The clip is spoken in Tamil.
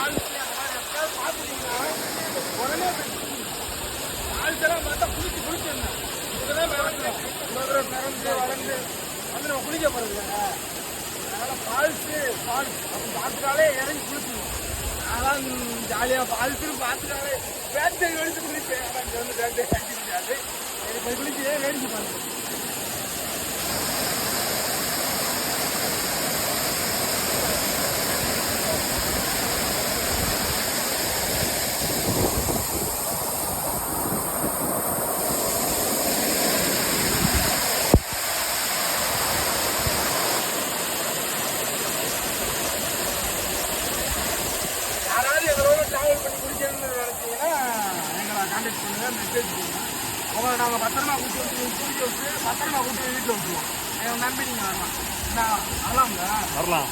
ஃபால்ஸ் அந்த மாதிரி எப்பயாவது பார்த்துட்டீங்கன்னா உடனே ஃபால்ஸ் எல்லாம் பார்த்தா குளிச்சிருந்தேன். இதெல்லாம் நடக்கும். இவ்வளோ தூரம் பிறந்து வளர்ந்து வந்து நம்ம குளிக்க போகிறது இல்லைங்க. அதனால் ஃபால்ஸு அப்படி பார்த்துட்டாலே இறங்கி குளிச்சுருவோம். அதெல்லாம் ஜாலியாக ஃபால்ஸுன்னு பார்த்துட்டாலே பேட்டை வெடிச்சு குளிப்பேன். ஆனால் இங்கே வந்து பேட்டை கட்டி முடியாது. எனக்கு குளிச்சு வேடிக்கை பார்த்துருக்கேன். ட்ராவல் பண்ணி குடிக்கணும்னு நினச்சிங்கன்னா எங்களை கான்டாக்ட் பண்ணுங்கள், மெசேஜ் பண்ணுங்கள். உங்களை நாங்கள் பத்திரமா கூட்டி வந்து குடிக்க வச்சு பத்திரமா கூட்டி வீட்டில் விட்டுருவோம். நம்பி நீங்கள் வரலாம். என்ன வரலாம்ல? வரலாம்.